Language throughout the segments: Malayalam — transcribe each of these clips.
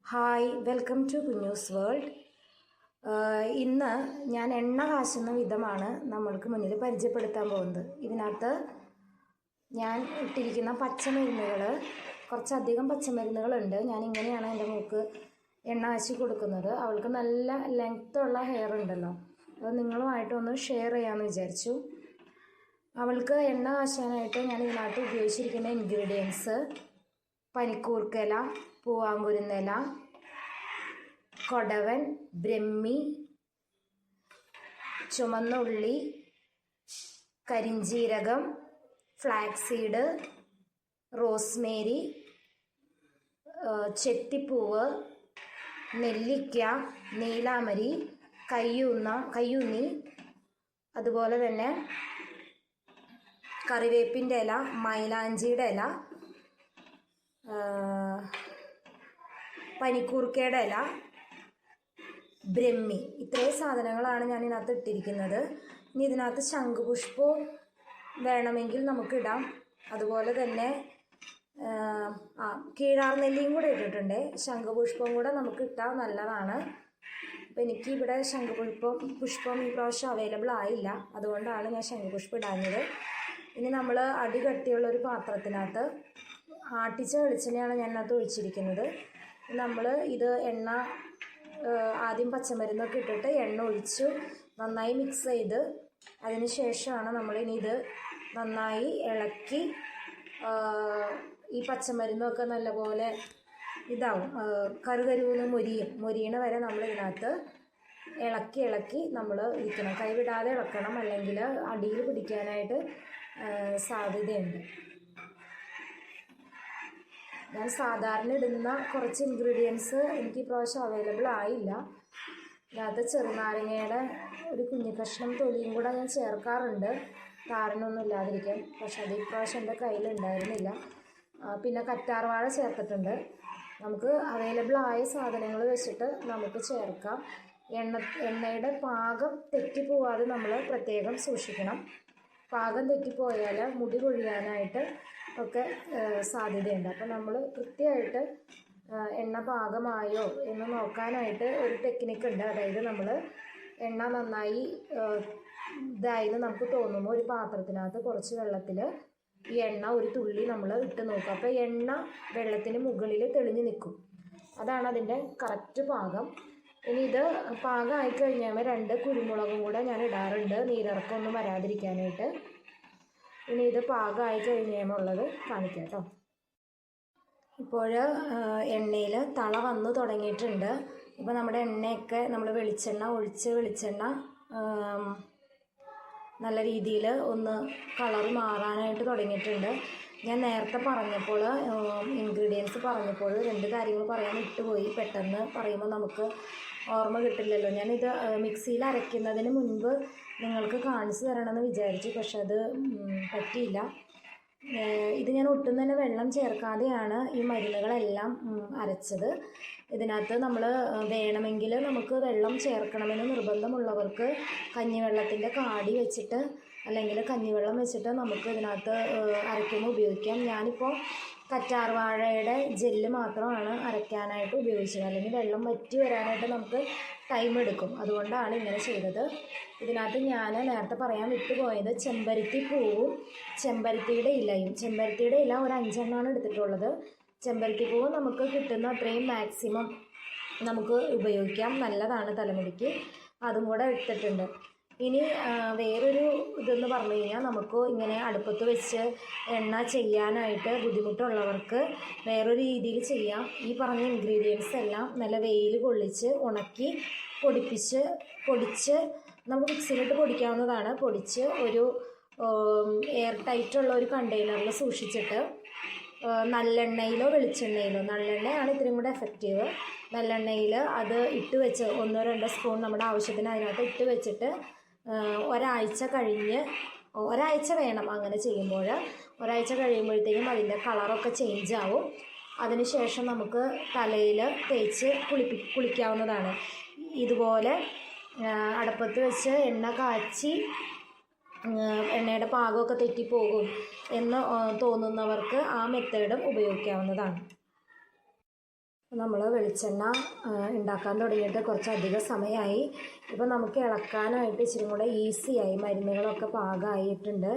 Hi, welcome to Kunjoos world. ഇന്ന് ഞാൻ എണ്ണ കാച്ചുന്ന വിധമാണ് നമ്മൾക്ക് മുന്നിൽ പരിചയപ്പെടുത്താൻ പോകുന്നത്. ഇതിനകത്ത് ഞാൻ ഇട്ടിരിക്കുന്ന പച്ചമരുന്നുകൾ, കുറച്ചധികം പച്ചമരുന്നുകളുണ്ട്. ഞാൻ ഇങ്ങനെയാണ് എൻ്റെ മോൾക്ക് എണ്ണ കാച്ചി കൊടുക്കുന്നത്. അവൾക്ക് നല്ല ലെങ്ത്തുള്ള ഹെയർ ഉണ്ടല്ലോ, അത് നിങ്ങളുമായിട്ടൊന്ന് ഷെയർ ചെയ്യാമെന്ന് വിചാരിച്ചു. അവൾക്ക് എണ്ണ കാച്ചാനായിട്ട് ഞാൻ ഇതിനകത്ത് ഉപയോഗിച്ചിരിക്കുന്ന ഇൻഗ്രീഡിയൻസ്: പനിക്കൂർക്കയില, പൂവാങ്കുരുന്നില, കൊടവൻ, ബ്രഹ്മി, ചുമന്ന ഉള്ളി, കരിഞ്ജീരകം, ഫ്ലാക്സീഡ്, റോസ്മേരി, ചെത്തിപ്പൂവ്, നെല്ലിക്ക, നീലാമരി, കയ്യൂന്നി, അതുപോലെ തന്നെ കറിവേപ്പിൻ്റെ ഇല, മൈലാഞ്ചിയുടെ ഇല, പനിക്കൂർക്കയുടെ ഇല, ബ്രഹ്മി. ഇത്രയും സാധനങ്ങളാണ് ഞാൻ ഇതിനകത്ത് ഇട്ടിരിക്കുന്നത്. ഇനി ഇതിനകത്ത് ശംഖുപുഷ്പം വേണമെങ്കിൽ നമുക്കിടാം. അതുപോലെ തന്നെ കീഴാർനെല്ലിയും കൂടെ ഇട്ടിട്ടുണ്ട്. ശംഖുപുഷ്പം കൂടെ നമുക്ക് ഇട്ടാൽ നല്ലതാണ്. അപ്പം എനിക്ക് ഇവിടെ പുഷ്പം ഈ പ്രാവശ്യം അവൈലബിൾ ആയില്ല, അതുകൊണ്ടാണ് ഞാൻ ശംഖുപുഷ്പം ഇടാഞ്ഞത്. ഇനി നമ്മൾ അടി കട്ടിയുള്ളൊരു പാത്രത്തിനകത്ത് ആട്ടിച്ച വെളിച്ചെണ്ണയാണ് ഞാൻ അതിനകത്ത് ഒഴിച്ചിരിക്കുന്നത്. നമ്മൾ ഇത് ആദ്യം പച്ചമരുന്നൊക്കെ ഇട്ടിട്ട് എണ്ണ ഒഴിച്ചു നന്നായി മിക്സ് ചെയ്ത് അതിന് ശേഷമാണ് നമ്മളിനി ഇത് നന്നായി ഇളക്കി, ഈ പച്ചമരുന്നൊക്കെ നല്ലപോലെ ഇതാവും, കരുകരുവെന്ന് മൊരിയണ വരെ നമ്മൾ ഇതിനകത്ത് ഇളക്കി നമ്മൾ ഇരിക്കണം. കൈവിടാതെ ഇളക്കണം, അല്ലെങ്കിൽ അടിയിൽ പിടിക്കാനായിട്ട് സാധ്യതയുണ്ട്. ഞാൻ സാധാരണ ഇടുന്ന കുറച്ച് ഇൻഗ്രീഡിയൻസ് എനിക്ക് ഇപ്രാവശ്യം അവൈലബിൾ ആയില്ല. അതിനകത്ത് ചെറുനാരങ്ങയുടെ ഒരു കുഞ്ഞു കഷ്ണം തൊലിയും കൂടെ ഞാൻ ചേർക്കാറുണ്ട്, താരനൊന്നും ഇല്ലാതിരിക്കാൻ. പക്ഷെ അത് ഇപ്രാവശ്യം എൻ്റെ കയ്യിലുണ്ടായിരുന്നില്ല. പിന്നെ കറ്റാർവാഴ ചേർത്തിട്ടുണ്ട്. നമുക്ക് അവൈലബിൾ ആയ സാധനങ്ങൾ വെച്ചിട്ട് നമുക്ക് ചേർക്കാം. എണ്ണയുടെ പാകം തെറ്റിപ്പോവാതെ നമ്മൾ പ്രത്യേകം സൂക്ഷിക്കണം. പാകം തെറ്റിപ്പോയാൽ മുടി കൊഴിയാനായിട്ട് ഒക്കെ സാധ്യതയുണ്ട്. അപ്പം നമ്മൾ കൃത്യമായിട്ട് എണ്ണ പാകമായോ എന്ന് നോക്കാനായിട്ട് ഒരു ടെക്നിക്ക് ഉണ്ട്. അതായത് നമ്മൾ എണ്ണ നന്നായി ഇതായെന്ന് നമുക്ക് തോന്നുമ്പോൾ ഒരു പാത്രത്തിനകത്ത് കുറച്ച് വെള്ളത്തിൽ ഈ എണ്ണ ഒരു തുള്ളി നമ്മൾ ഇട്ട് നോക്കുക. അപ്പോൾ എണ്ണ വെള്ളത്തിന് മുകളിൽ തെളിഞ്ഞ് നിൽക്കും. അതാണ് അതിൻ്റെ കറക്റ്റ് പാകം. ഇനി ഇത് പാകമായി കഴിഞ്ഞാൽ 2 കുരുമുളകും കൂടെ ഞാൻ ഇടാറുണ്ട്, നീരിറക്കമൊന്നും വരാതിരിക്കാനായിട്ട്. ഇനി ഇത് പാകമായി കഴിഞ്ഞുള്ളത് കാണിക്കാം കേട്ടോ. ഇപ്പോൾ എണ്ണയിൽ തള വന്ന് തുടങ്ങിയിട്ടുണ്ട്. ഇപ്പോൾ നമ്മുടെ എണ്ണയൊക്കെ നമ്മൾ വെളിച്ചെണ്ണ നല്ല രീതിയിൽ ഒന്ന് കളർ മാറാനായിട്ട് തുടങ്ങിയിട്ടുണ്ട്. ഞാൻ നേരത്തെ പറഞ്ഞപ്പോൾ ഇൻഗ്രീഡിയൻസ് പറഞ്ഞപ്പോൾ 2 കാര്യങ്ങൾ പറയാൻ വിട്ടുപോയി. പെട്ടെന്ന് പറയുമ്പോൾ നമുക്ക് ഓർമ്മ കിട്ടില്ലല്ലോ. ഞാനിത് മിക്സിയിൽ അരയ്ക്കുന്നതിന് മുൻപ് നിങ്ങൾക്ക് കാണിച്ചു തരണമെന്ന് വിചാരിച്ചു, പക്ഷെ അത് പറ്റിയില്ല. ഇത് ഞാൻ ഒട്ടും തന്നെ വെള്ളം ചേർക്കാതെയാണ് ഈ മരുന്നുകളെല്ലാം അരച്ചത്. ഇതിനകത്ത് നമ്മൾ വേണമെങ്കിൽ നമുക്ക് വെള്ളം ചേർക്കണമെന്ന് നിർബന്ധമുള്ളവർക്ക് കഞ്ഞിവെള്ളത്തിൻ്റെ കാടി വെച്ചിട്ട് അല്ലെങ്കിൽ കഞ്ഞിവെള്ളം വെച്ചിട്ട് നമുക്ക് ഇതിനകത്ത് അരയ്ക്കുമ്പോൾ ഉപയോഗിക്കാം. ഞാനിപ്പോൾ കറ്റാർവാഴയുടെ ജെല്ല് മാത്രമാണ് അരയ്ക്കാനായിട്ട് ഉപയോഗിച്ചത്. അല്ലെങ്കിൽ വെള്ളം വറ്റി വരാനായിട്ട് നമുക്ക് ടൈം എടുക്കും, അതുകൊണ്ടാണ് ഇങ്ങനെ ചെയ്തത്. ഇതിനകത്ത് ഞാൻ നേരത്തെ പറയാൻ വിട്ടുപോയത് ചെമ്പരത്തി പൂവും ചെമ്പരത്തിയുടെ ഇലയും. ചെമ്പരത്തിയുടെ ഇല ഒരു 5 എണ്ണമാണ് എടുത്തിട്ടുള്ളത്. ചെമ്പരത്തി പൂവ് നമുക്ക് കിട്ടുന്ന അത്രയും മാക്സിമം നമുക്ക് ഉപയോഗിക്കാം, നല്ലതാണ് തലമുടിക്ക്. അതും കൂടെ എടുത്തിട്ടുണ്ട്. ഇനി വേറൊരു ഇതെന്ന് പറഞ്ഞു കഴിഞ്ഞാൽ, നമുക്ക് ഇങ്ങനെ അടുപ്പത്ത് വെച്ച് എണ്ണ ചെയ്യാനായിട്ട് ബുദ്ധിമുട്ടുള്ളവർക്ക് വേറൊരു രീതിയിൽ ചെയ്യാം. ഈ പറഞ്ഞ ഇൻഗ്രീഡിയൻസ് എല്ലാം നല്ല വെയിൽ കൊള്ളിച്ച് ഉണക്കി പൊടിച്ച് നമുക്ക് മിക്സിയിലിട്ട് പൊടിക്കാവുന്നതാണ്. പൊടിച്ച് ഒരു എയർ ടൈറ്റുള്ള ഒരു കണ്ടെയ്നറിൽ സൂക്ഷിച്ചിട്ട് നല്ലെണ്ണയിലോ വെളിച്ചെണ്ണയിലോ, നല്ലെണ്ണയാണ് ഇത്രയും കൂടെ എഫക്റ്റീവ്, നല്ലെണ്ണയിൽ അത് ഇട്ട് വെച്ച് 1-2 സ്പൂൺ നമ്മുടെ ആവശ്യത്തിന് അതിനകത്ത് ഇട്ട് വെച്ചിട്ട് ഒരാഴ്ച വേണം അങ്ങനെ ചെയ്യുമ്പോൾ. ഒരാഴ്ച കഴിയുമ്പോഴത്തേക്കും അതിൻ്റെ കളറൊക്കെ ചേഞ്ച് ആവും. അതിനുശേഷം നമുക്ക് തലയിൽ തേച്ച് കുളിക്കാവുന്നതാണ്. ഇതുപോലെ അടുപ്പത്ത് വെച്ച് എണ്ണ കാച്ചി എണ്ണയുടെ പാകമൊക്കെ തെറ്റിപ്പോകും എന്ന് തോന്നുന്നവർക്ക് ആ മെത്തേഡും ഉപയോഗിക്കാവുന്നതാണ്. നമ്മൾ വെളിച്ചെണ്ണ ഉണ്ടാക്കാൻ തുടങ്ങിയിട്ട് കുറച്ചധികം സമയമായി. ഇപ്പം നമുക്ക് ഇളക്കാനായിട്ട് ഇച്ചിരി കൂടെ ഈസിയായി, മരുന്നുകളൊക്കെ പാകമായിട്ടുണ്ട്.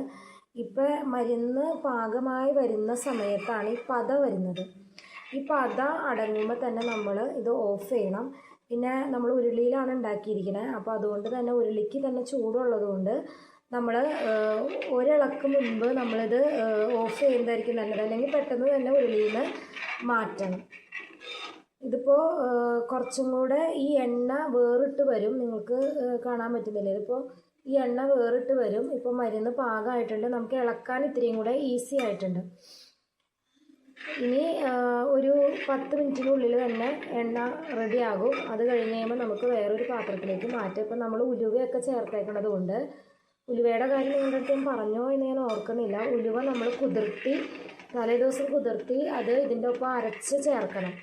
ഇപ്പം മരുന്ന് പാകമായി വരുന്ന സമയത്താണ് ഈ പത വരുന്നത്. ഈ പത അടങ്ങുമ്പോൾ തന്നെ നമ്മൾ ഇത് ഓഫ് ചെയ്യണം. പിന്നെ നമ്മൾ ഉരുളിയിലാണ് ഉണ്ടാക്കിയിരിക്കുന്നത്, അപ്പോൾ അതുകൊണ്ട് തന്നെ ഉരുളിക്ക് തന്നെ ചൂടുള്ളത് കൊണ്ട് നമ്മൾ ഒരിളക്ക് മുൻപ് നമ്മളിത് ഓഫ് ചെയ്യുന്നതായിരിക്കും നല്ലത്, അല്ലെങ്കിൽ പെട്ടെന്ന് തന്നെ ഉരുളിയിൽ നിന്ന് മാറ്റണം. ഇതിപ്പോൾ കുറച്ചും കൂടെ ഈ എണ്ണ വേറിട്ട് വരും, നിങ്ങൾക്ക് കാണാൻ പറ്റുന്നില്ല. ഇതിപ്പോൾ ഈ എണ്ണ വേറിട്ട് വരും. ഇപ്പോൾ മരുന്ന് പാകമായിട്ടുണ്ട്, നമുക്ക് ഇളക്കാൻ ഇത്രയും കൂടെ ഈസി ആയിട്ടുണ്ട്. ഇനി ഒരു 10 മിനിറ്റിനുള്ളിൽ തന്നെ എണ്ണ റെഡിയാകും. അത് കഴിഞ്ഞ് കഴിയുമ്പോൾ നമുക്ക് വേറൊരു പാത്രത്തിലേക്ക് മാറ്റാം. ഇപ്പം നമ്മൾ ഉലുവയൊക്കെ ചേർത്തേക്കണത് കൊണ്ട്, ഉലുവയുടെ കാര്യം നിങ്ങളുടെ അടുത്ത് ഞാൻ പറഞ്ഞോ എന്ന് ഞാൻ ഓർക്കുന്നില്ല. ഉലുവ നമ്മൾ കുതിർത്തി, തലേ ദിവസം കുതിർത്തി അത് ഇതിൻ്റെ ഒപ്പം അരച്ച് ചേർക്കണം.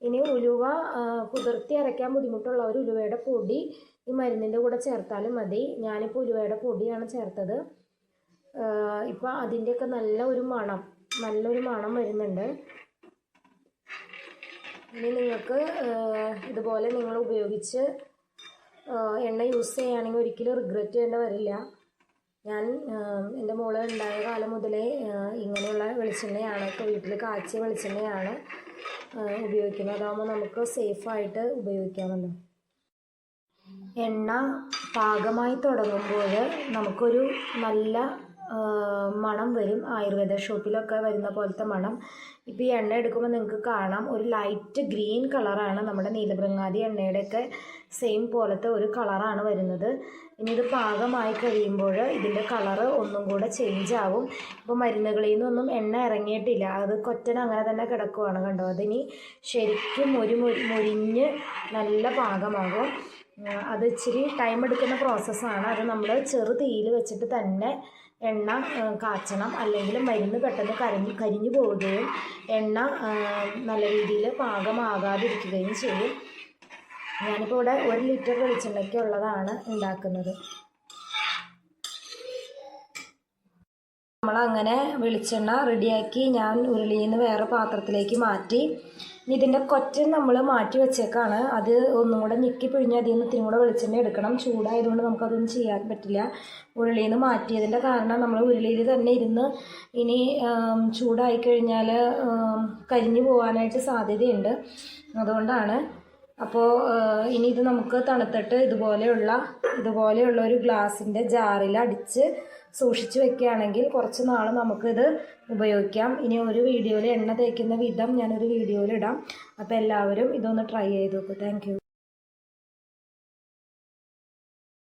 ഇനി ഉലുവ കുതിർത്തി അരയ്ക്കാൻ ബുദ്ധിമുട്ടുള്ളവർ ഉലുവയുടെ പൊടി ഈ മരുന്നിൻ്റെ കൂടെ ചേർത്താലും മതി. ഞാനിപ്പോൾ ഉലുവയുടെ പൊടിയാണ് ചേർത്തത്. ഇപ്പോൾ അതിൻ്റെയൊക്കെ നല്ലൊരു മണം വരുന്നുണ്ട്. ഇനി നിങ്ങൾക്ക് ഇതുപോലെ നിങ്ങൾ ഉപയോഗിച്ച് എണ്ണ യൂസ് ചെയ്യുകയാണെങ്കിൽ ഒരിക്കലും റിഗ്രറ്റ് ചെയ്യേണ്ട വരില്ല. ഞാൻ എൻ്റെ മോള് ഉണ്ടായ കാലം മുതലേ ഇങ്ങനെയുള്ള വെളിച്ചെണ്ണയാണ്, ഇപ്പോൾ വീട്ടിൽ കാച്ചിയ വെളിച്ചെണ്ണയാണ് ഉപയോഗിക്കുന്നത്. അതാകുമ്പോൾ നമുക്ക് സേഫായിട്ട് ഉപയോഗിക്കാമല്ലോ. എണ്ണ പാകമായി തുടങ്ങുമ്പോൾ നമുക്കൊരു നല്ല മണം വരും, ആയുർവേദ ഷോപ്പിലൊക്കെ വരുന്ന പോലത്തെ മണം. ഇപ്പോൾ ഈ എണ്ണ എടുക്കുമ്പോൾ നിങ്ങൾക്ക് കാണാം ഒരു ലൈറ്റ് ഗ്രീൻ കളറാണ്, നമ്മുടെ നീലഭൃങ്ങാതി എണ്ണയുടെയൊക്കെ സെയിം പോലത്തെ ഒരു കളറാണ് വരുന്നത്. ഇനി ഇത് പാകമായി കഴിയുമ്പോൾ ഇതിൻ്റെ കളറ് ഒന്നും കൂടെ ചേഞ്ച് ആവും. ഇപ്പോൾ മരുന്നുകളിൽ നിന്നൊന്നും എണ്ണ ഇറങ്ങിയിട്ടില്ല, അത് കൊറ്റൻ അങ്ങനെ തന്നെ കിടക്കുവാണ്, കണ്ടോ. അതിനി ശരിക്കും മുരിഞ്ഞ് നല്ല പാകമാകും. അത് ഇച്ചിരി ടൈം എടുക്കുന്ന പ്രോസസ്സാണ്. അത് നമ്മൾ ചെറു തീയിൽ വെച്ചിട്ട് തന്നെ എണ്ണ കാച്ചണം, അല്ലെങ്കിൽ മരുന്ന് പെട്ടെന്ന് കരിഞ്ഞു പോവുകയും എണ്ണ നല്ല രീതിയിൽ പാകമാകാതിരിക്കുകയും ചെയ്യും. ഞാനിപ്പോൾ ഇവിടെ 1 ലിറ്റർ വെളിച്ചെണ്ണയ്ക്കുള്ളതാണ് ഉണ്ടാക്കുന്നത്. നമ്മളങ്ങനെ വെളിച്ചെണ്ണ റെഡിയാക്കി ഞാൻ ഉരുളിയിൽ നിന്ന് വേറെ പാത്രത്തിലേക്ക് മാറ്റി. ഇനി ഇതിൻ്റെ കൊറ്റൻ നമ്മൾ മാറ്റി വെച്ചേക്കാണ്. അത് ഒന്നും കൂടെ ഞെക്കി പിഴിഞ്ഞ് അതിൽ നിന്ന് ഇത്തിരി കൂടെ വെളിച്ചെണ്ണ എടുക്കണം. ചൂടായതുകൊണ്ട് നമുക്കതൊന്നും ചെയ്യാൻ പറ്റില്ല. ഉരുളിയിൽ നിന്ന് മാറ്റിയതിൻ്റെ കാരണം നമ്മൾ ഉരുളിയിൽ തന്നെ ഇരുന്ന് ഇനി ചൂടായി കഴിഞ്ഞാൽ കരിഞ്ഞു പോകാനായിട്ട് സാധ്യതയുണ്ട്, അതുകൊണ്ടാണ്. അപ്പോൾ ഇനി ഇത് നമുക്ക് തണുത്തിട്ട് ഇതുപോലെയുള്ള ഒരു ഗ്ലാസിൻ്റെ ജാറിൽ അടിച്ച് സൂക്ഷിച്ച് വെക്കുകയാണെങ്കിൽ കുറച്ച് നാൾ നമുക്കിത് ഉപയോഗിക്കാം. ഇനി ഒരു വീഡിയോയിൽ എണ്ണ തേക്കുന്ന വിധം ഞാനൊരു വീഡിയോയിൽ ഇടാം. അപ്പോൾ എല്ലാവരും ഇതൊന്ന് ട്രൈ ചെയ്ത് നോക്കൂ. Thank you.